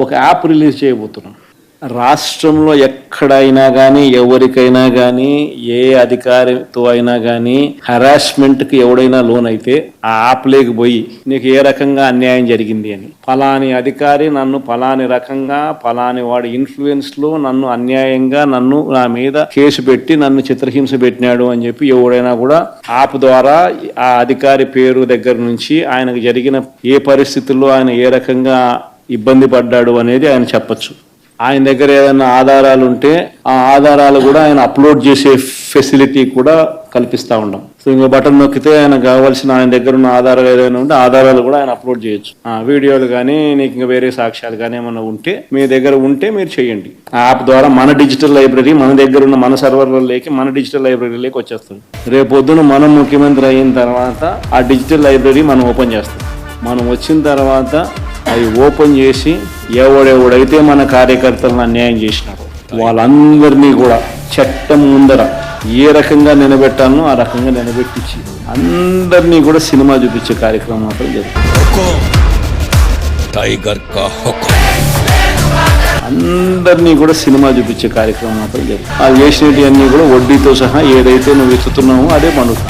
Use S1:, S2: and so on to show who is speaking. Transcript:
S1: ఒక app release చేయబోతున్నాం. రాష్ట్రంలో ఎక్కడైనా కానీ ఎవరికైనా కానీ ఏ అధికారితో అయినా కానీ హరాస్మెంట్కి ఎవడైనా లోన్ అయితే ఆ యాప్ లేకపోయి నీకు ఏ రకంగా అన్యాయం జరిగింది అని, ఫలాని అధికారి నన్ను ఫలాని రకంగా ఫలాని వాడి ఇన్ఫ్లుయెన్స్లో నన్ను అన్యాయంగా నా మీద కేసు పెట్టి నన్ను చిత్రహింస పెట్టినాడు అని చెప్పి ఎవడైనా కూడా యాప్ ద్వారా ఆ అధికారి పేరు దగ్గర నుంచి ఆయనకు జరిగిన ఏ పరిస్థితుల్లో ఆయన ఏ రకంగా ఇబ్బంది పడ్డాడు అనేది ఆయన చెప్పచ్చు. ఆయన దగ్గర ఏదైనా ఆధారాలు ఉంటే ఆ ఆధారాలు కూడా ఆయన అప్లోడ్ చేసే ఫెసిలిటీ కూడా కల్పిస్తూ ఉంటాం. సో ఇంకో బటన్ నొక్కితే ఆయన కావాల్సిన ఆయన దగ్గర ఉన్న ఆధారాలు ఏదైనా ఉంటే ఆధారాలు కూడా ఆయన అప్లోడ్ చేయొచ్చు. వీడియోలు కానీ నీకు ఇంకా వేరే సాక్ష్యాలు కానీ ఏమైనా ఉంటే మీ దగ్గర ఉంటే మీరు చేయండి. ఆ యాప్ ద్వారా మన డిజిటల్ లైబ్రరీ మన దగ్గర ఉన్న మన సర్వర్లలోకి మన డిజిటల్ లైబ్రరీలోకి వచ్చేస్తుంది. రేపొద్దున మనం ముఖ్యమంత్రి అయిన తర్వాత ఆ డిజిటల్ లైబ్రరీ మనం ఓపెన్ చేస్తాం. మనం వచ్చిన తర్వాత అవి ఓపెన్ చేసి ఎవడెవడైతే మన కార్యకర్తలను అన్యాయం చేసినారో వాళ్ళందరినీ కూడా చట్టం ముందర ఏ రకంగా నిలబెట్టాలనో ఆ రకంగా నిలబెట్టించి అందరినీ కూడా సినిమా చూపించే కార్యక్రమం మాత్రం జరుగుతుంది. అందరినీ కూడా సినిమా చూపించే కార్యక్రమం మాత్రం జరుగుతుంది. ఆ చేసినవి అన్నీ కూడా వడ్డీతో సహా ఏదైతే నువ్వు ఎత్తుతున్నావో అదే పనులు.